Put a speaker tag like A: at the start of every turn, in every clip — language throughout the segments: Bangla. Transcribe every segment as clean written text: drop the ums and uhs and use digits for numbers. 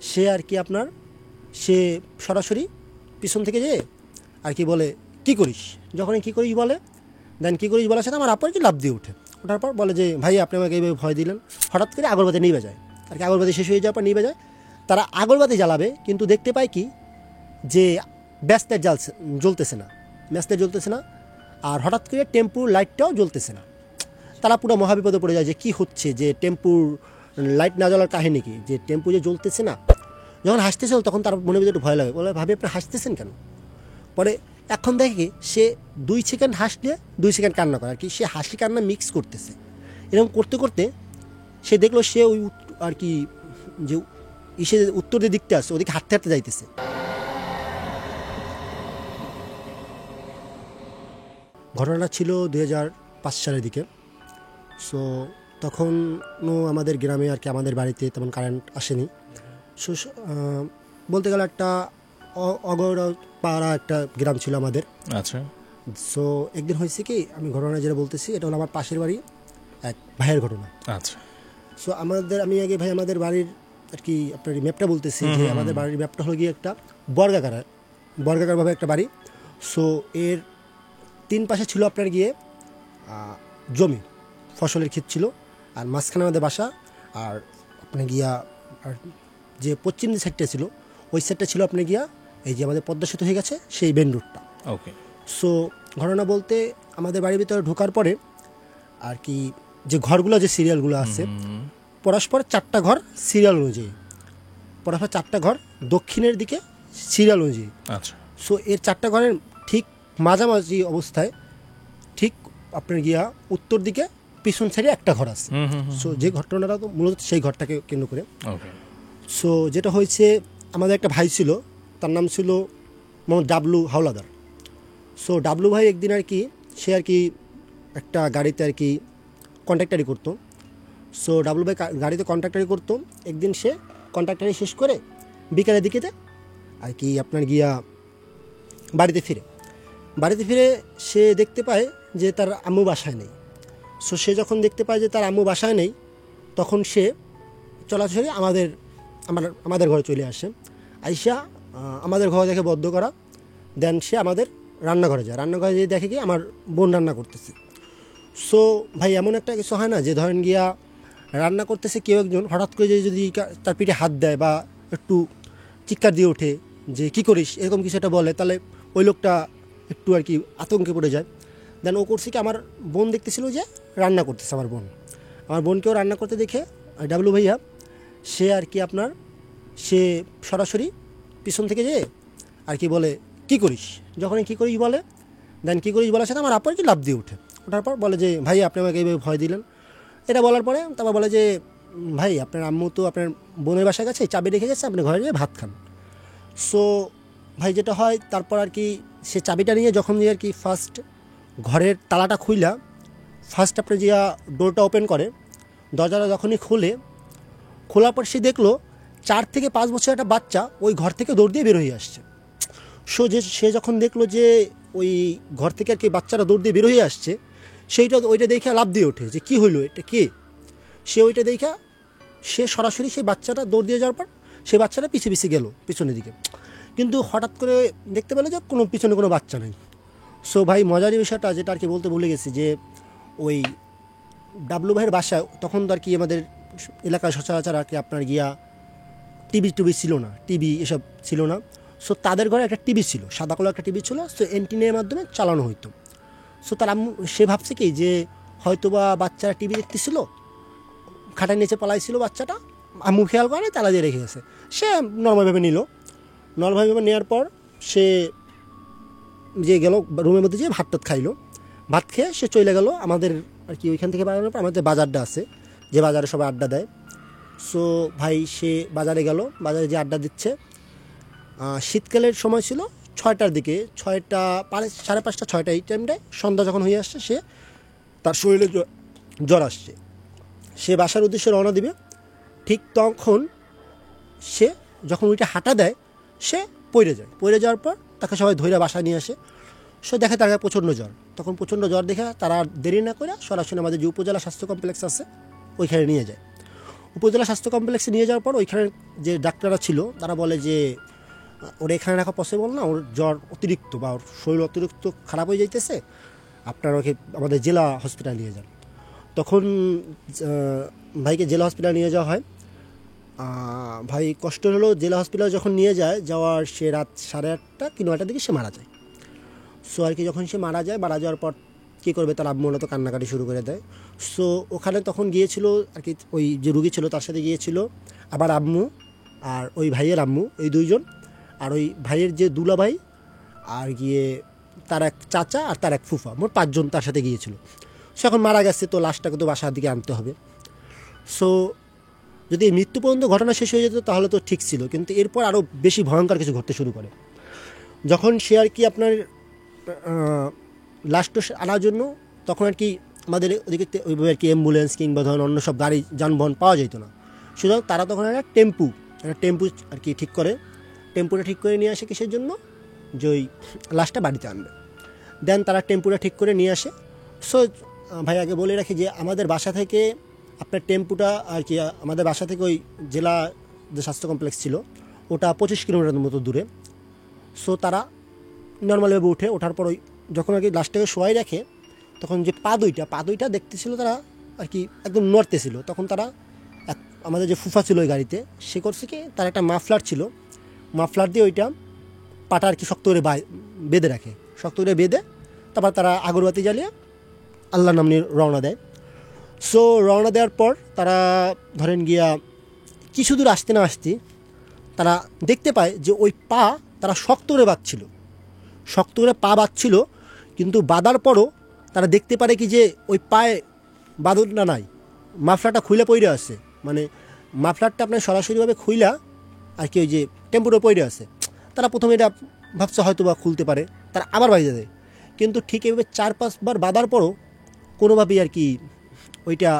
A: সে আর কি আপনার সে সরাসরি পিছন থেকে যেয়ে আর কি বলে কী করিস, যখনই কী করিস বলে, দেন কী করিস বলার সাথে আমার আপা আর কি লাফ দিয়ে ওঠে। ওঠার পর বলে যে ভাই আপনি আমাকে এইভাবে ভয় দিলেন। হঠাৎ করে আগরবাতি নিভে যায় আর কি, আগরবাতি শেষ হয়ে যাওয়ার পর নিভে যায়। তারা আগরবাতি জ্বালাবে কিন্তু দেখতে পায় কি যে ব্যাসলাইট জ্বলতেছে না, ব্যাসলাইট জ্বলতেছে না, আর হঠাৎ করে টেম্পুর লাইটটাও জ্বলতেছে না। তারা পুরো মহাবিপদে পড়ে যায় যে কী হচ্ছে, যে টেম্পুর লাইট না জ্বলার কাহিনী কি, যে টেম্পু যে জ্বলতেছে না। যখন হাসতেছিল তখন তার মনে ভিতরে একটু ভয় লাগে, বলে ভাবি আপনি হাসতেছেন কেন। পরে এখন দেখে কি সে 2 সেকেন্ড হাসলে 2 সেকেন্ড কান্না করে আর কি, সে হাসি কান্না মিক্স করতেছে। এরকম করতে করতে সে দেখলো সে ওই আর কি যে ইসে উত্তর দিকটা আছে ওদিকে হাঁটতে হাঁটতে যাইতেছে। ঘটনাটা ছিল 2005 সালের দিকে। সো তখনও আমাদের গ্রামে আর কি আমাদের বাড়িতে তেমন কারেন্ট আসেনি। সো বলতে গেলে একটা পাড়া একটা গ্রাম ছিল আমাদের।
B: আচ্ছা।
A: সো একদিন হয়েছে কি, আমি ঘটনা যেটা বলতেছি এটা হলো আমার পাশের বাড়ি এক ভাইয়ের ঘটনা।
B: আচ্ছা।
A: সো আমি আগে ভাই আমাদের বাড়ির আর কি আপনার ম্যাপটা বলতেছি যে আমাদের বাড়ির ম্যাপটা হলো গিয়ে একটা বর্গাকারভাবে একটা বাড়ি। সো এর 3 পাশে ছিল আপনার গিয়ে জমি, ফসলের ক্ষেত ছিল, আর মাঝখানে আমাদের বাসা। আর আপনি গিয়া আর যে পশ্চিম যে সাইডটা ছিল ওই সাইডটা ছিল আপনি গিয়া এই যে আমাদের পদ্মা সেতু হয়ে গেছে সেই মেন রোডটা।
B: ওকে।
A: সো ঘটনা বলতে আমাদের বাড়ির ভিতরে ঢোকার পরে আর কি যে ঘরগুলো যে সিরিয়ালগুলো আছে পরস্পর 4টা ঘর সিরিয়াল অনুযায়ী, পরস্পর 4টা ঘর দক্ষিণের দিকে সিরিয়াল অনুযায়ী।
B: আচ্ছা।
A: সো এর 4টা ঘরের ঠিক মাঝামাঝি অবস্থায় ঠিক আপনার গিয়া উত্তর দিকে পিছন সাইডে একটা ঘর আছে। সো যে ঘটনাটা তো মূলত সেই ঘরটাকে কেন্দ্র করে। সো যেটা হয়েছে আমাদের একটা ভাই ছিল, তার নাম ছিল Mohammad W Howlader. So W ভাই একদিন আর কি সে আর কি একটা গাড়িতে আর কি কন্ট্রাক্টারি করতো। সো ডাবলু ভাই গাড়িতে কন্ট্রাক্টারি করতো। একদিন সে কন্ট্রাক্টারি শেষ করে বিকালের দিকেতে আর কি আপনার গিয়া বাড়িতে ফিরে সে দেখতে পায় যে তার আম্মু বাসায় নেই। সো সে যখন দেখতে পায় যে তার আম্মু বাসায় নেই তখন সে চলাচলি আমাদের ঘরে চলে আসে। আইসা আমাদের ঘরে দেখে বদ্ধ করা, দেন সে আমাদের রান্নাঘরে যায়। রান্নাঘরে যেয়ে দেখে কি আমার বোন রান্না করতেছে। সো ভাই এমন একটা কিছু হয় না যে ধরেন গিয়া রান্না করতেছে কেউ একজন, হঠাৎ করে যদি তার পিঠে হাত দেয় বা একটু চিৎকার দিয়ে ওঠে যে কী করিস এরকম কিছু একটা বলে, তাহলে ওই লোকটা একটু আর কি আতঙ্কে পড়ে যায়। দেন ও করছে কি আমার বোন দেখতেছিল যে রান্না করতেছে, আমার বোনকেও রান্না করতে দেখে ডাবলু ভাইয়া সে আর কি আপনার সে সরাসরি পিছন থেকে যেয়ে আর কি বলে কী করিস, যখনই কী করিস বলে, দেন কী করিস বলার সাথে আমার আপা আর কি লাফ দিয়ে ওঠে। ওঠার পর বলে যে ভাই আপনি আমাকে এইভাবে ভয় দিলেন। এটা বলার পরে তারপর বলে যে ভাই আপনার আম্মু তো আপনার বোনের বাসায় গেছে, চাবি রেখে গেছে, আপনি ঘরে গিয়ে ভাত খান। সো ভাই যেটা হয় তারপর আর কি সে চাবিটা নিয়ে যখন দিয়ে আর কি ফার্স্ট ঘরের তালাটা খুইলা ফার্স্ট আপনি যে ডোরটা ওপেন করে, দরজাটা যখনই খোলার পর সে দেখলো 4 থেকে 5 বছর একটা বাচ্চা ওই ঘর থেকে দৌড় দিয়ে বের হয়ে আসছে। সে যখন দেখলো যে ওই ঘর থেকে আর কি বাচ্চারা দৌড় দিয়ে বের হয়ে আসছে, ওইটা দেখে লাফ দিয়ে ওঠে যে কী হইলো, এটা কে। সে ওইটা দেখা সে সরাসরি সেই বাচ্চাটা দৌড় দিয়ে যাওয়ার পর সেই বাচ্চাটা পিছিয়ে গেল পিছনের দিকে, কিন্তু হঠাৎ করে দেখতে পেলো যে পিছনে কোনো বাচ্চা নেই। সো ভাই মজার বিষয়টা যেটা আর কি বলতে ভুলে গেছি যে ওই ডাবলু ভাইয়ের বাসায় তখন তো আর কি আমাদের এলাকায় সচরাচর আর কি আপনার গিয়া টিভি ছিল না, টিভি এসব ছিল না। সো তাদের ঘরে একটা টিভি ছিল, সাদা কালো একটা টিভি ছিল, সো এন্টিনের মাধ্যমে চালানো হইতো। সো তার আম্মু সে ভাবছে কি যে হয়তো বা বাচ্চারা টিভি দেখতেছিল, খাটার নিচে পালাইছিল বাচ্চাটা, আম্মু খেয়াল করে তালা দিয়ে রেখে গেছে। সে নর্মালভাবে নেওয়ার পর সে যে গেল রুমের মধ্যে যেয়ে ভাত খাইলো, ভাত খেয়ে সে চলে গেল আমাদের আর কি ওইখান থেকে বাজানোর পর আমাদের বাজারটা আছে যে বাজারে সবাই আড্ডা দেয়। সো ভাই সে বাজারে গেল, বাজারে যে আড্ডা দিচ্ছে, শীতকালের সময় ছিল 6টার দিকে, 6টা 5:30 6টা এই টাইমটায় সন্ধ্যা যখন হয়ে আসছে সে তার শরীরে জ্বর আসছে, সে বাসার উদ্দেশ্যে রওনা দিবে। ঠিক তখন সে যখন ওইটা হাঁটা দেয় সে পড়ে যাওয়ার পর তাকে সবাই ধৈর্য বাসায় নিয়ে আসে। সে দেখে তার প্রচণ্ড জ্বর, তখন প্রচণ্ড জ্বর দেখে তারা দেরি না করে সরাসরি আমাদের যে উপজেলা স্বাস্থ্য কমপ্লেক্স আছে ওইখানে নিয়ে যায়। উপজেলা স্বাস্থ্য কমপ্লেক্সে নিয়ে যাওয়ার পর ওইখানে যে ডাক্তাররা ছিল তারা বলে যে ওর এখানে রাখা পসিবল না, ওর জ্বর অতিরিক্ত বা ওর শরীর অতিরিক্ত খারাপ হয়ে যাইতেছে, আপনারা ওকে আমাদের জেলা হসপিটাল নিয়ে যান। তখন ভাইকে জেলা হসপিটাল নিয়ে যাওয়া হয়। ভাই কষ্ট হলো, জেলা হসপিটাল যখন নিয়ে যাওয়ার সে রাত 8:30 কি 9টার দিকে সে মারা যায়। সো আর কি যখন সে মারা যাওয়ার পর কী করবে, তার আম্মু তো কান্নাকাটি শুরু করে দেয়। সো ওখানে তখন গিয়েছিল আর কি, ওই যে রুগী ছিল তার সাথে গিয়েছিল আবার আম্মু আর ওই ভাইয়ের আম্মু, এই দুইজন, আর ওই ভাইয়ের যে দুলা ভাই, আর গিয়ে তার এক চাচা আর তার এক ফুফা, মোট 5 জন তার সাথে গিয়েছিল। সে এখন মারা গেছে, তো লাশটাকে তো বাসার দিকে আনতে হবে। সো যদি মৃত্যু পর্যন্ত ঘটনা শেষ হয়ে যেত তাহলে তো ঠিক ছিল, কিন্তু এরপর আরও বেশি ভয়ঙ্কর কিছু ঘটতে শুরু করে। যখন সে আর কি আপনার লাশটা আনার জন্য, তখন আর কি আমাদের ওদিকে ওইভাবে আর কি অ্যাম্বুলেন্স কিংবা ধরুন অন্য সব গাড়ি যানবাহন পাওয়া যেত না, সুতরাং তারা তখন একটা টেম্পু আর কি ঠিক করে, টেম্পুটা ঠিক করে নিয়ে আসে কিসের জন্য, যে ওই লাশটা বাড়িতে আনবে। দেন তারা টেম্পুটা ঠিক করে নিয়ে আসে। সো ভাই আগে বলে রাখি যে আমাদের বাসা থেকে আপনার টেম্পুটা আর কি, আমাদের বাসা থেকে ওই জেলা যে স্বাস্থ্য কমপ্লেক্স ছিল ওটা 25 কিলোমিটার মতো দূরে। সো তারা নর্মালভাবে ওঠার পর ওই যখন আর কি লাশটাকে শোয়াই রাখে, তখন যে পা দুইটা দেখতেছিল তারা আর কি একদম নড়তেছিল। তখন তারা আমাদের যে ফুফা ছিল ওই গাড়িতে, সে করছে কি, তার একটা মাফলার ছিল, মাফলার দিয়ে ওইটা পাটা আর কি শক্ত করে বেঁধে রাখে, শক্ত করে বেঁধে তারপর তারা আগরবাতি জ্বালিয়ে আল্লাহর নাম নিয়ে রওনা দেয়। সো রওনা দেওয়ার পর তারা ধরেন গিয়া কিছু দূর আসতে না আসতে তারা দেখতে পায় যে ওই পা তারা শক্ত করে পা বাঁধছিল, কিন্তু বাঁধার পরও তারা দেখতে পারে কি যে ওই পায়ে বাঁধনটা নাই, মাফলারটা খুইলা পইরে আছে, মানে মাফলারটা আপনার সরাসরিভাবে খুইলা আর কি ওই যে টেম্পুটা পইরে আছে। তারা প্রথমে এটা ভাবছে হয়তো বা খুলতে পারে, তারা আবার বাইরে দেয়, কিন্তু ঠিক এইভাবে 4-5 বার বাঁধার পরও কোনোভাবেই আর কি ওইটা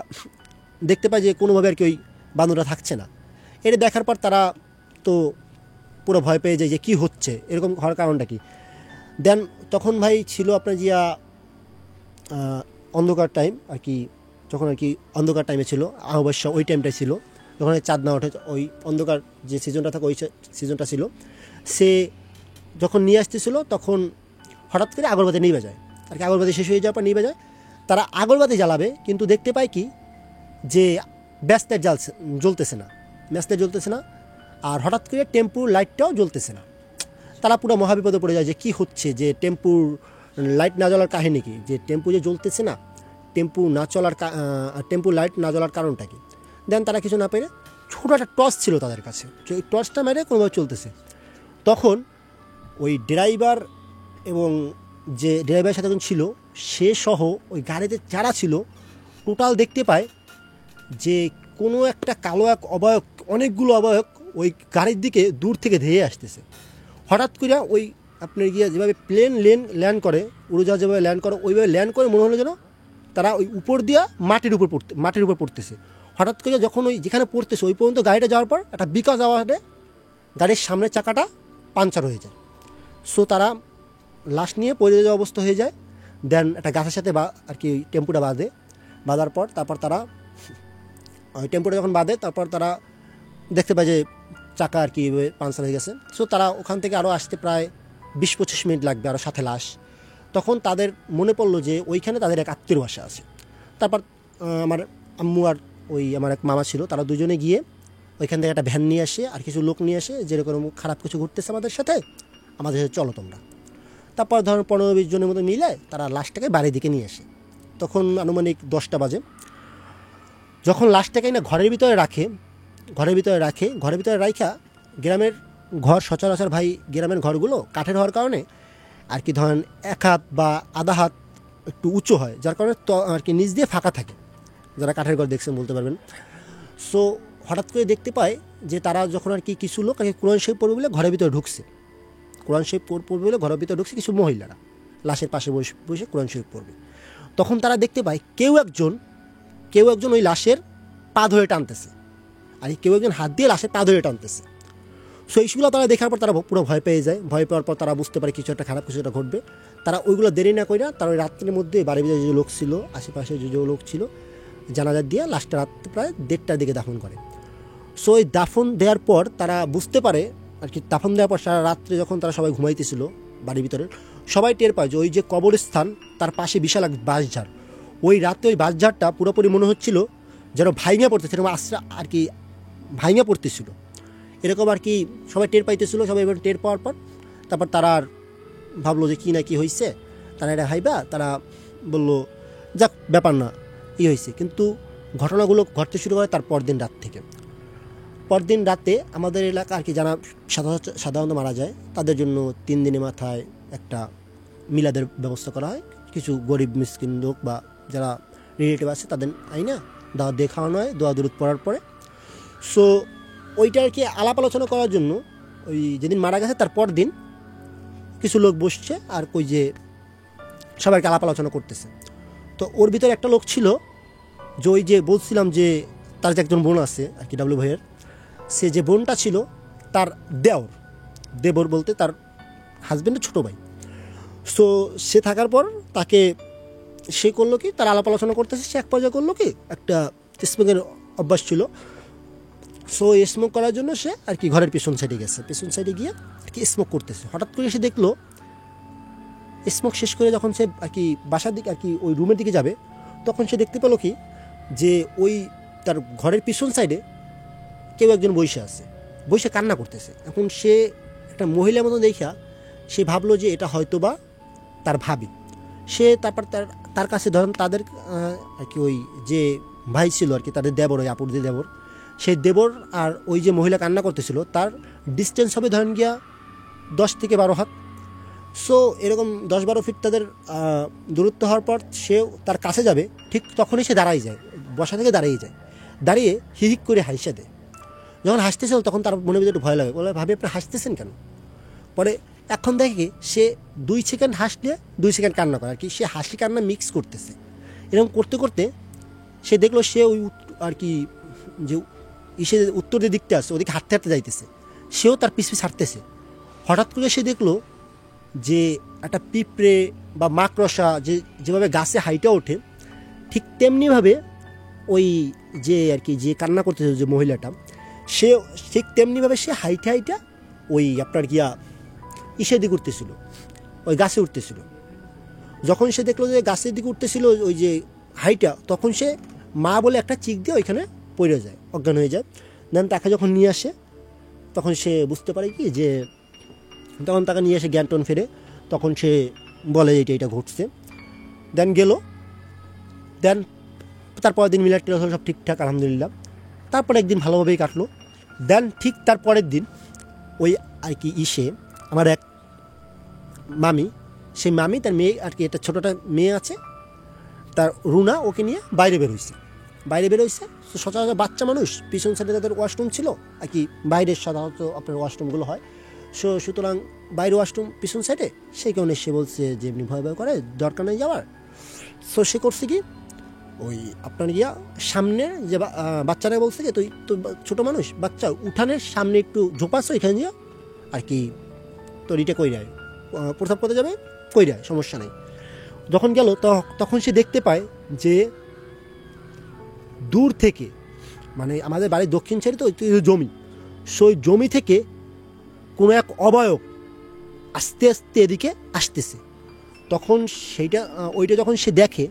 A: দেখতে পায় যে কোনোভাবে আর কি ওই বাঁধনটা থাকছে না। এটা দেখার পর তারা তো পুরো ভয় পেয়ে যায় যে কী হচ্ছে, এরকম হওয়ার কারণটা কি। দেন তখন ভাই ছিল আপনার জিয়া অন্ধকার টাইম আর কি, যখন আর কি অন্ধকার টাইমে ছিল, অবশ্য ওই টাইমটাই ছিল যখন চাঁদ না ওঠে, ওই অন্ধকার যে সিজনটা থাকে ওই সিজনটা ছিল। সে যখন নিয়ে আসতেছিল তখন হঠাৎ করে আগরবাতি নিভে যায় আর কি, আগরবাতি শেষ হয়ে যাওয়ার পর নিভে যায়। তারা আগরবাতি জ্বালাবে, কিন্তু দেখতে পায় কি যে ব্যাসলাইট জ্বলতেছে না, আর হঠাৎ করে টেম্পুর লাইটটাও জ্বলতেছে না। তারা পুরো মহাবিপদে পড়ে যায় যে কী হচ্ছে, যে টেম্পুর লাইট না জ্বলার কাহিনী কি, যে টেম্পু যে জ্বলতেছে না, টেম্পু লাইট না জ্বলার কারণটা কি। দেন তারা কিছু না পেরে ছোটো একটা টর্চ ছিল তাদের কাছে, যে ওই টর্চটা মেরে কোনোভাবে চলতেছে। তখন ওই ড্রাইভার এবং যে ড্রাইভারের সাথে ছিল সে সহ ওই গাড়িতে যারা ছিল টোটাল দেখতে পায় যে কোনো একটা কালো এক অবয়ব, অনেকগুলো অবয়ব ওই গাড়ির দিকে দূর থেকে ধেয়ে আসতেছে। হঠাৎ করে ওই আপনার গিয়ে যেভাবে প্লেন ল্যান্ড করে, উড়োজাহাজ যেভাবে ল্যান্ড করে ওইভাবে ল্যান্ড করে মনে হলো যেন তারা ওই উপর দিয়া মাটির উপর পড়তেছে। হঠাৎ করে যখন ওই যেখানে পড়তেছে ওই পর্যন্ত গাড়িটা যাওয়ার পর একটা বিকজ আওয়াজে গাড়ির সামনের চাকাটা পাঞ্চার হয়ে যায়। সো তারা লাশ নিয়ে পড়ে যাওয়া অবস্থা হয়ে যায়। দেন একটা গাছের সাথে আর কি টেম্পুটা বাঁধার পর তারপর তারা ওই টেম্পুটা যখন বাঁধে তারপর তারা দেখতে পায় যে চাকা আর কি পাঞ্চার হয়ে গেছে। সো তারা ওখান থেকে আরও আসতে প্রায় 20-25 মিনিট লাগবে, আরও সাথে লাশ। তখন তাদের মনে পড়লো যে ওইখানে তাদের এক আত্মীয় বাসা আছে। তারপর আমার আম্মু আর ওই আমার এক মামা ছিল, তারা দুজনে গিয়ে ওইখান থেকে একটা ভ্যান নিয়ে আসে আর কিছু লোক নিয়ে আসে, যেরকম খারাপ কিছু ঘুরতেছে আমাদের সাথে চলো তোমরা। তারপর ধরুন 15-20 জনের মতো মিলে তারা লাশটাকে বাড়ির দিকে নিয়ে আসে। তখন আনুমানিক 10টা বাজে। যখন লাশটাকে না ঘরের ভিতরে রাখা, গ্রামের ঘর সচরাচর ভাই, গ্রামের ঘরগুলো কাঠের হওয়ার কারণে আর কি ধরেন 1 হাত বা আধা হাত একটু উঁচু হয়, যার কারণে আর কি নিচ দিয়ে ফাঁকা থাকে। যারা কাঠের ঘর দেখছেন বলতে পারবেন। সো হঠাৎ করে দেখতে পায় যে তারা যখন আর কি কিছু লোক আর কি কোরআন শরীফ পড়বে বলে ঘরের ভিতরে ঢুকছে, কিছু মহিলারা লাশের পাশে বসে কোরআন শরীফ পড়বে। তখন তারা দেখতে পায় কেউ একজন ওই লাশের পা ধরে টানতেছে, আর কেউ একজন হাত দিয়ে লাশের পা ধরে টানতেছে। সো এইগুলো তারা দেখার পর তারা পুরো ভয় পেয়ে যায়। ভয় পাওয়ার পর তারা বুঝতে পারে কিছু একটা খারাপ কিছু একটা ঘটবে। তারা ওইগুলো দেরি না করে তারা ওই রাত্রের মধ্যে বাড়ির ভিতরে যে লোক ছিল, আশেপাশে যে লোক ছিল, জানাজা দিয়ে লাস্টে রাত প্রায় 1:30টার দিকে দাফন করে। সো এই দাফন দেওয়ার পর তারা বুঝতে পারে আর কি, দাফন দেওয়ার পর সারা রাত্রে যখন তারা সবাই ঘুমাইতেছিল বাড়ির ভিতরে, সবাই টের পায় যে ওই যে কবরস্থান তার পাশে বিশাল এক বাঁশঝাড়। ওই রাতে ওই বাঁশঝাড়টা পুরোপুরি মনে হচ্ছিল যেন ভাইঙা পড়তেছে, এরকম আশ্রা আর কি ভাইঙা পড়তেছিল এরকম আর কি সবাই টের পাইতেছিল। সবাই এবার টের পাওয়ার পর তারপর তারা আর ভাবলো যে কী না কী হয়েছে, তারা এটা ভাইবা তারা বললো যাক ব্যাপার না হয়েছে। কিন্তু ঘটনাগুলো ঘটতে শুরু করে তার পরদিন রাত থেকে। পরদিন রাতে আমাদের এলাকা আর কি যারা সাধারণত মারা যায় তাদের জন্য 3 দিনের মাথায় একটা মিলাদের ব্যবস্থা করা হয়। কিছু গরিব মিসকিন লোক বা যারা রিলেটিভ আছে তাদের আইনা দাওয়াত দিয়ে খাওয়ানো হয় দোয়া দুরুদ পড়ার পরে। সো ওইটা আর কি আলাপ আলোচনা করার জন্য ওই যেদিন মারা গেছে তার পর দিন কিছু লোক বসছে আর ওই যে সবাইকে আলাপ আলোচনা করতেছে। তো ওর ভিতরে একটা লোক ছিল যে ওই যে বলছিলাম যে তার যে একজন বোন আছে আর কি ডাব্লিউ ভাইয়ের, সে যে বোনটা ছিল তার দেবর বলতে তার হাজব্যান্ডের ছোটো ভাই। সো সে থাকার পর তাকে সে করলো কি, তার আলাপ আলোচনা করতেছে, সে এক পর্যায়ে করলো কি একটা স্মোকের অভ্যাস ছিল। সো স্মোক করার জন্য সে আর কি ঘরের পেছন সাইডে গেছে, পেছন সাইডে গিয়ে আর কি স্মোক করতেছে। হঠাৎ করে সে দেখলো স্মোক শেষ করে যখন সে আর কি বাসার দিকে আর কি ওই রুমের দিকে যাবে, তখন সে দেখতে পেলো কি যে ওই তার ঘরের পিছন সাইডে কেউ একজন বসে কান্না করতেছে। এখন সে একটা মহিলার মতো দেখা সে ভাবলো যে এটা হয়তো বা তার ভাবি। সে তারপর তার কাছে ধরেন তাদের আর কি ওই যে ভাই ছিল আর কি তাদের দেবর, ওই আপুর যে দেবর, সেই দেবর আর ওই যে মহিলা কান্না করতেছিল তার ডিস্টেন্স হবে ধরেন গিয়া 10 থেকে 12 হাত। সো এরকম 10-12 ফিট তাদের দূরত্ব হওয়ার পর সে তার কাছে যাবে, ঠিক তখনই সে দাঁড়াই যায়, বসা থেকে দাঁড়িয়ে হিহিক করে হাসিয়ে দেয়। যখন হাসতেছিল তখন তার মনের ভিতরে ভয় লাগে, বলে ভাবি আপনি হাসতেছেন কেন? পরে এখন দেখে সে 2 সেকেন্ড হাসলে 2 সেকেন্ড কান্না করে আর কি, সে হাসি কান্না মিক্স করতেছে। এরকম করতে করতে সে দেখলো সে ওই আর কি যে সে উত্তর দিকটা আছে ওদিকে হাঁটতে হাঁটতে যাইতেছে, সেও তার পিছ হাঁটতেছে। হঠাৎ করে সে দেখলো যে একটা পিঁপড়ে বা মাকড়সা যেভাবে গাছে হাইটা ওঠে, ঠিক তেমনিভাবে ওই যে আর কি যে কান্না করতেছে যে মহিলাটা, সে ঠিক তেমনিভাবে সে হাইটা ওই আপনার গিয়া দিকে উঠতেছিল, ওই গাছে উঠতেছিল। যখন সে দেখলো যে গাছের দিকে উঠতেছিল ওই যে হাইটা, তখন সে মা বলে একটা চিক দিয়ে ওইখানে পড়ে যায়, অজ্ঞান হয়ে যায়। দেন তাকে যখন নিয়ে আসে তখন সে বুঝতে পারে কি যে, তখন তাকে নিয়ে এসে জ্ঞান টন ফেরে, তখন সে বলে এটা ঘটছে। দেন গেল, দেন তারপরের দিন মিলাদ টিলাদ সব ঠিকঠাক আলহামদুলিল্লাহ। তারপর একদিন ভালোভাবেই কাটলো। দেন ঠিক তার পরের দিন ওই আর কি আমার এক মামি, সেই মামি তার মেয়ে আর কি একটা ছোটোটা মেয়ে আছে তার রুনা, ওকে নিয়ে বাইরে বেরোইছে। সচরাচর বাচ্চা মানুষ, পিছন সাইডে তাদের ওয়াশরুম ছিল আর কি, বাইরের সাধারণত আপনার ওয়াশরুমগুলো হয়। সুতরাং বাইরে ওয়াশরুম পিছন সাইডে, সেই কারণে সে বলছে যে এমনি ভয় করে দরকার নেই যাওয়ার। সো সে করছে কি ওই আপনার গিয়া সামনের যে বাচ্চারা বলছে যে তুই তো ছোটো মানুষ, বাচ্চা উঠানের সামনে একটু ঝোপাস, এখানে গিয়া আর কি তোর ইটা কইরায় প্রস্রাব করতে যাবে, কইরায় সমস্যা নেই। যখন গেল তখন সে দেখতে পায় যে দূর থেকে, মানে আমাদের বাড়ির দক্ষিণ সাইডে তো জমি, সেই জমি থেকে কোনো এক অবয়ব আস্তে আস্তে এদিকে আসতেছে। তখন ওইটা যখন সে দেখে,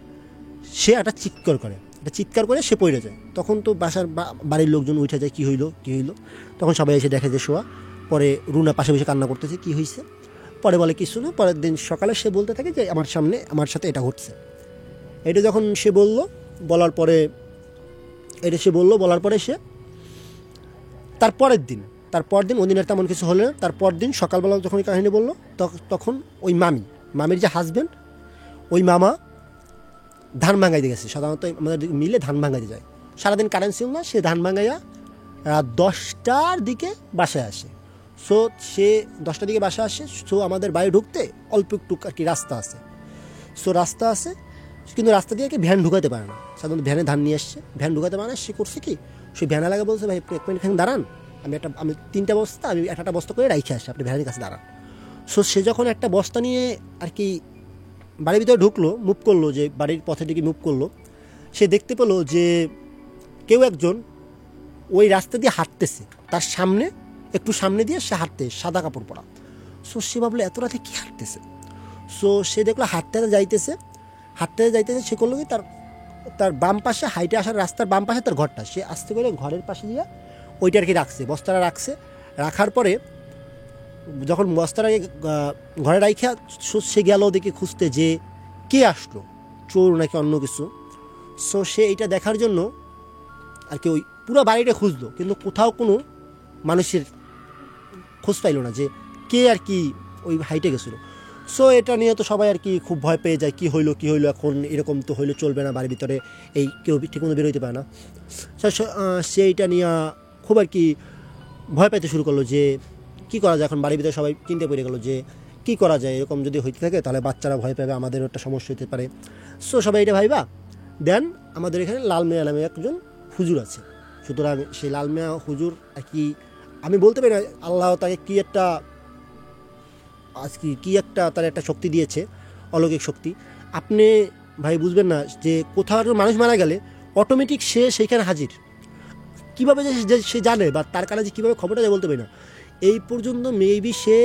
A: সে একটা চিৎকার করে সে পড়ে যায়। তখন তো বাড়ির লোকজন উঠে যায়, কি হইলো। তখন সবাই এসে দেখে যে শোয়া। পরে রুনা পাশে বসে কান্না করতেছে, কি হয়েছে? পরে বলে কিছু না। পরের দিন সকালে সে বলতে থাকে যে আমার সাথে এটা ঘটছে। এটা যখন সে বলার পরে সে তারপরের দিন ওদিনের তেমন কিছু হলো না। তারপর দিন সকালবেলা যখন কাহিনী বললো, তখন ওই মামির যে হাজব্যান্ড, ওই মামা ধান ভাঙাইতে গেছে। সাধারণত আমাদের মিলে ধান ভাঙাইতে যায়, সারাদিন কারেন্ট ছিল না। সে ধান ভাঙাইয়া রাত 10টার দিকে বাসায় আসে। সো সে 10টার দিকে বাসায় আসে। সো আমাদের বাড়ি ঢুকতে অল্প একটু আর কি রাস্তা আছে, কিন্তু রাস্তা দিয়ে কি ভ্যান ঢুকাতে পারে না। সাধারণত ভ্যানে ধান নিয়ে আসছে, ভ্যান ঢুকাতে পারে না। সে করছে কি, সেই ভ্যান লাগে বলছে ভাই এক মিনিট এখানে দাঁড়ান, আমি 3টা বস্তা আমি একটা বস্তা করে রাইখে আসি, আপনি ভ্যানের কাছে দাঁড়ান। সো সে যখন একটা বস্তা নিয়ে আর কি বাড়ির ভিতরে ঢুকলো, মুভ করলো, যে বাড়ির পথের দিকে মুভ করলো, সে দেখতে পেলো যে কেউ একজন ওই রাস্তা দিয়ে হাঁটতেছে, তার সামনে একটু সামনে দিয়ে সে হাঁটতে, সাদা কাপড় পরা। সো সে ভাবলো এত রাতে কী হাঁটতেছে। সো সে দেখলো হাঁটতে যাইতেছে, সে করলো কি তার বাম পাশে হাইটে আসার রাস্তার বাম পাশে তার ঘরটা, সে আস্তে করে ঘরের পাশে দিয়ে ওইটা আর কি রাখছে, বস্তাটা রাখছে। রাখার পরে যখন বস্তাটা ঘরে রাখা সে গেল ওদিকে খুঁজতে যে কে আসলো, চোর নাকি অন্য কিছু। সো সে এইটা দেখার জন্য আর কি ওই পুরো বাড়িটা খুঁজলো, কিন্তু কোথাও কোনো মানুষের খোঁজ পাইল না যে কে আর কি ওই হাইটে গেছিলো। সো এটা নিয়ে তো সবাই আর কি খুব ভয় পেয়ে যায়, কি হইলো এখন, এরকম তো হইলে চলবে না, বাড়ির ভিতরে এই কেউ ঠিক মতো বেরোইতে পারে না। সে এইটা নিয়ে খুব আর কি ভয় পাইতে শুরু করলো যে কী করা যায়। এখন বাড়ির ভিতরে সবাই চিন্তা পড়ে গেলো যে কী করা যায়, এরকম যদি হইতে থাকে তাহলে বাচ্চারা ভয় পাবে, আমাদেরও একটা সমস্যা হতে পারে। সো সবাই এটা ভাইবা দেন আমাদের এখানে লাল মিয়া নামে একজন হুজুর আছে। সুতরাং সেই লাল মিয়া হুজুর আর কি, আমি বলতে পারি না আল্লাহ তাকে কী একটা তার একটা শক্তি দিয়েছে, অলৌকিক শক্তি। আপনি ভাই বুঝবেন না যে কোথাও মানুষ মারা গেলে অটোমেটিক সে সেইখানে হাজির। কীভাবে যে সে জানে বা তার কাছে কীভাবে খবরটা যায় বলতে পারি না। এই পর্যন্ত মেবি সে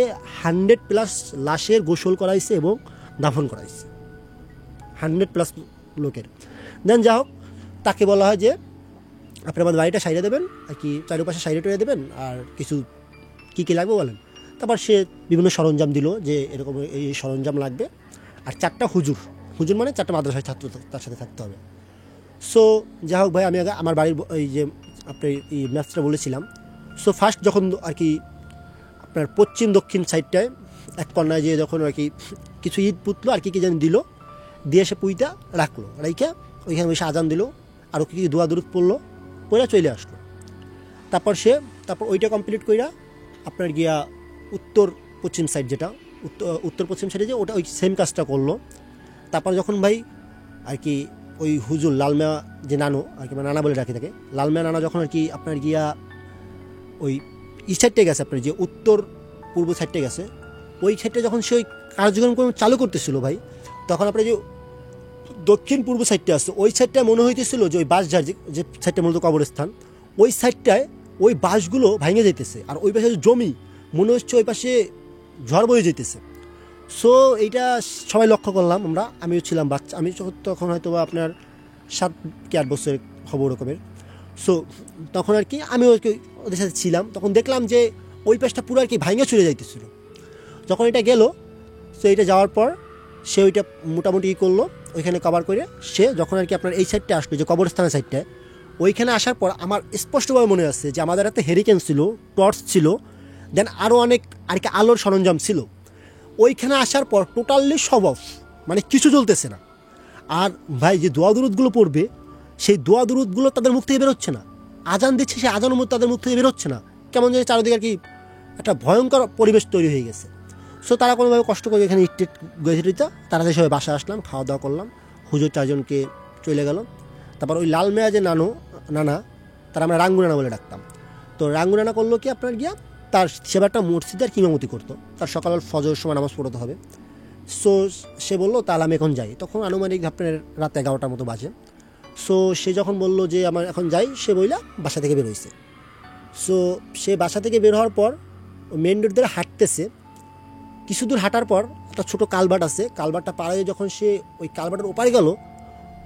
A: 100+ লাশের গোসল করাইছে এবং দাফন করাইছে, 100+ লোকের। দেন যা হোক, তাকে বলা হয় যে আপনি আমাদের বাড়িটা সাইডে দেবেন আর কি, চারিপাশে সাইডে টুয়ে দেবেন, আর কিছু কী লাগবে বলেন। তারপর সে বিভিন্ন সরঞ্জাম দিল যে এরকম এই সরঞ্জাম লাগবে, আর 4টা হুজুর মানে 4টা মাদ্রাসায় ছাত্র তার সাথে থাকতে হবে। সো যা হোক ভাই, আমি আগে আমার বাড়ির এই যে আপনার এই ম্যাথটা বলেছিলাম। সো ফার্স্ট যখন আর কি আপনার পশ্চিম দক্ষিণ সাইডটায় এক কর্নায় যে যখন আর কি কিছু ইট পুতলো আর কি যেন দিল, দিয়ে সে পুইটা রাখলো, রাইখা ওইখানে বসে আজান দিল, আরও কি দোয়া দুরুদ পড়লো, পড়ে চলে আসলো। তারপর ওইটা কমপ্লিট কইরা আপনার গিয়া উত্তর পশ্চিম সাইড যেটা উত্তর পশ্চিম সাইডে যে ওটা ওই সেম কাজটা করলো। তারপর যখন ভাই আর কি ওই হুজুর লালমিয়া যে নানু আর কি, নানা বলে রাখি থাকে, লালমিয়া নানা যখন আর কি আপনার গিয়া ওই ই সাইডটায় গেছে, আপনার যে উত্তর পূর্ব সাইডটায় গেছে, ওই সাইডটা যখন সে ওই কার্যক্রম চালু করতেছিল ভাই, তখন আপনার যে দক্ষিণ পূর্ব সাইডটা আছে ওই সাইডটায় মনে হইতেছিল যে ওই বাঁশঝাড় যে সাইডটা মূলত কবরস্থান, ওই সাইডটায় ওই বাঁশগুলো ভেঙে যেতেছে, আর ওই পাশে জমি মনে হচ্ছে ওই পাশে ঝড় বয়ে যেতেছে। সো এইটা সবাই লক্ষ্য করলাম, আমিও ছিলাম বাচ্চা, আমি তখন হয়তো আপনার 7 কি 8 বছরের খবর রকমের। সো তখন আর কি আমিও ওদের সাথে ছিলাম, তখন দেখলাম যে ওই পাশটা পুরো আর কি ভাঙে চলে যাইতেছিল। যখন এটা গেল, সো এটা যাওয়ার পর সে ওইটা মোটামুটি করলো, ওইখানে কভার করে সে যখন আর কি আপনার এই সাইডটা আসলো যে কবরস্থানের সাইডটায়, ওইখানে আসার পর আমার স্পষ্টভাবে মনে আছে যে আমাদের হাতে হেরিকেন ছিল, টর্চ ছিল, দেন আরও অনেক আর কি আলোর সরঞ্জাম ছিল। ওইখানে আসার পর টোটালি সব অফ, মানে কিছু চলতেছে না। আর ভাই যে দোয়া দুরুদগুলো পড়বে, সেই দোয়া দুরুদগুলো তাদের মুখ থেকে বেরোচ্ছে না, আজান দিচ্ছে সেই আজানের মধ্যে তাদের মুখ থেকে বেরোচ্ছে না, কেমন যেন চারিদিকে আর কি একটা ভয়ঙ্কর পরিবেশ তৈরি হয়ে গেছে। সো তারা কোনোভাবে কষ্ট করে এখানে ইটেট গেছে, তাড়াতাড়ি সবাই বাসায় আসলাম, খাওয়া দাওয়া করলাম, হুজুর 4জনকে চলে গেল। তারপর ওই লাল মেয়া যে নানা তারা আমরা রাঙ্গু নানা বলে ডাকতাম। তো রাঙ্গু নানা করলো কি আপনার গিয়া তার সেবাটা মসজিদে আর কিমামতি করতো, তার সকাল ফজর সময় নামাজ পড়তে হবে। সো সে বললো তাহলে আমি এখন যাই, তখন আনুমানিক আপনার রাত 11টার মতো বাজে। সো সে যখন বললো যে আমার এখন যাই, সে বইলা বাসা থেকে বের হয়েছে। সো সে বাসা থেকে বের হওয়ার পর মেন রোড ধরে হাঁটতেছে, কিছু দূর হাঁটার পর একটা ছোটো কালভার্ট আছে, কালভার্টটা পার হয়ে যখন সে ওই কালভার্টের ওপারে গেল,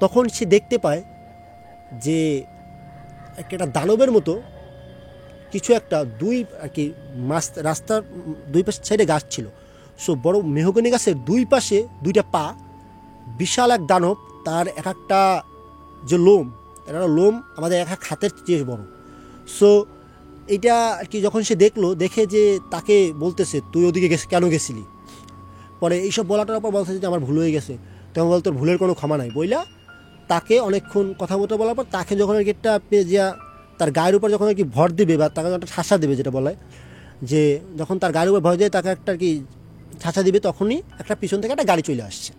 A: তখন সে দেখতে পায় যে একটা দানবের মতো কিছু একটা আর কি রাস্তার 2 পাশে সাইডে গাছ ছিল। সো বড় মেহগনি গাছের 2 পাশে 2টা পা, বিশাল এক দানব, তার একটা যে লোম, এটা লোম আমাদের এক হাতের চেয়ে বড়। সো এইটা আর কি যখন সে দেখে যে তাকে বলতেছে তুই ওদিকে কেন গেছিলি, পরে এইসব বলাটার পর বলতেছে যে আমার ভুল হয়ে গেছে, তখন বল তোর ভুলের কোনো ক্ষমা নাই বইলা তাকে অনেকক্ষণ কথাবার্তা বলার পর তাকে যখন আর কি একটা পেজিয়া তার গায়ের উপর যখন আর কি ভর দিবে বা তাকে একটা ঠাসা দেবে, যেটা বলে যে যখন তার গায়ের উপর ভর দিয়ে তাকে একটা আর কি ঠাসা দিবে, তখনই একটা পিছন থেকে একটা গাড়ি চলে আসছে।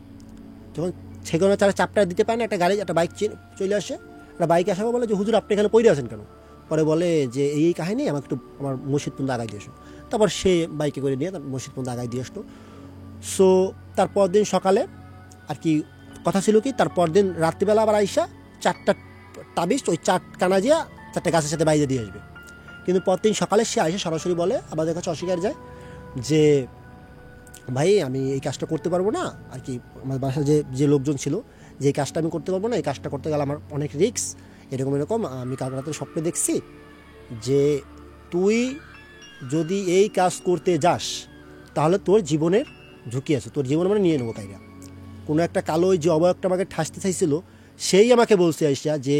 A: যখন সেখানে তারা চাপটা দিতে পারে না, একটা বাইক চলে আসে, একটা বাইকে আসার পর বলে যে হুজুর আপনি এখানে পড়ে আছেন কেন? পরে বলে যে এই কাহিনী, আমাকে একটু আমার মসজিদ পর্যন্ত আগায় দিয়ে আসো। তারপর সে বাইকে করে নিয়ে তার মসজিদ পর্যন্ত আগায় দিয়ে আসলো। সো তারপর দিন সকালে আর কি কথা ছিল কি, তারপর দিন রাত্রিবেলা আবার আইসা 4টা তাবিজ ওই 4 কানা দিয়া 4টা গাছের সাথে বাইরে দিয়ে আসবে। কিন্তু পরদিন সকালে সে এসে সরাসরি বলে, আমাদের কাছে অস্বীকার যায় যে ভাই আমি এই কাজটা করতে পারবো না আর কি, আমার বাসায় যে লোকজন ছিল যে এই কাজটা আমি করতে পারবো না, এই কাজটা করতে গেলে আমার অনেক রিস্ক, এরকম আমি কাল রাতে স্বপ্নে দেখছি যে তুই যদি এই কাজ করতে যাস তাহলে তোর জীবনের ঝুঁকি আছে, তোর জীবন মানে নিয়ে নেবো কাইরা। কোনো একটা কালো যে অবয়বটা আমাকে ঠাসতে চাইছিল সেই আমাকে বলছে আইসা যে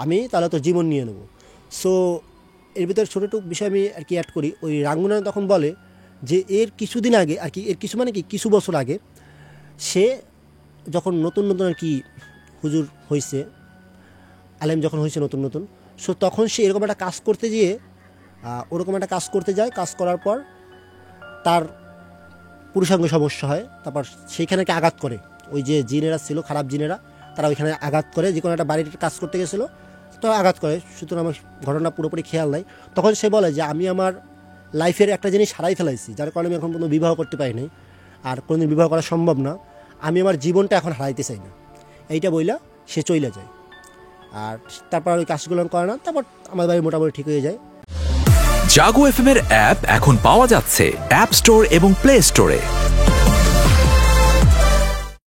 A: আমি তাহলে তোর জীবন নিয়ে নেবো। সো এর ভিতরে ছোটো একটু বিষয় আমি আর কি অ্যাড করি। ওই রাঙ্গুনা তখন বলে যে এর কিছুদিন আগে আর কি, এর কিছু মানে কি কিছু বছর আগে সে যখন নতুন নতুন আর কি হুজুর হয়েছে, আলেম যখন হয়েছে নতুন নতুন, সো তখন সে এরকম একটা কাজ করতে গিয়ে ওরকম একটা কাজ করতে যায়, কাজ করার পর তার পুরুষাঙ্গ সমস্যা হয়, তারপর সেইখানে আঘাত করে ওই যে জিনেরা ছিল, খারাপ জিনেরা, তারা ওইখানে আঘাত করে, যে কোনো একটা বাড়ির কাজ করতে গেছিলো তো আঘাত করে। সুতরাং আমার ঘটনা পুরোপুরি খেয়াল নাই। তখন সে বলে যে আমি আমার লাইফের একটা জিনিস হারাই ফেলাইছি, যার কারণে আমি এখন পর্যন্ত বিবাহ করতে পারি নাই, আর কোনোদিন বিবাহ করা সম্ভব না, আমি আমার জীবনটা এখন হারাইতে চাই না, এইটা বইলা সে চইলা যায়। আর তারপর ওই কাজগুলো করে না, তারপর আমার বাড়ি মোটামুটি ঠিক হয়ে যায়।
B: জাগো এফএম এর অ্যাপ এখন পাওয়া যাচ্ছে অ্যাপ স্টোর এবং প্লে স্টোরে।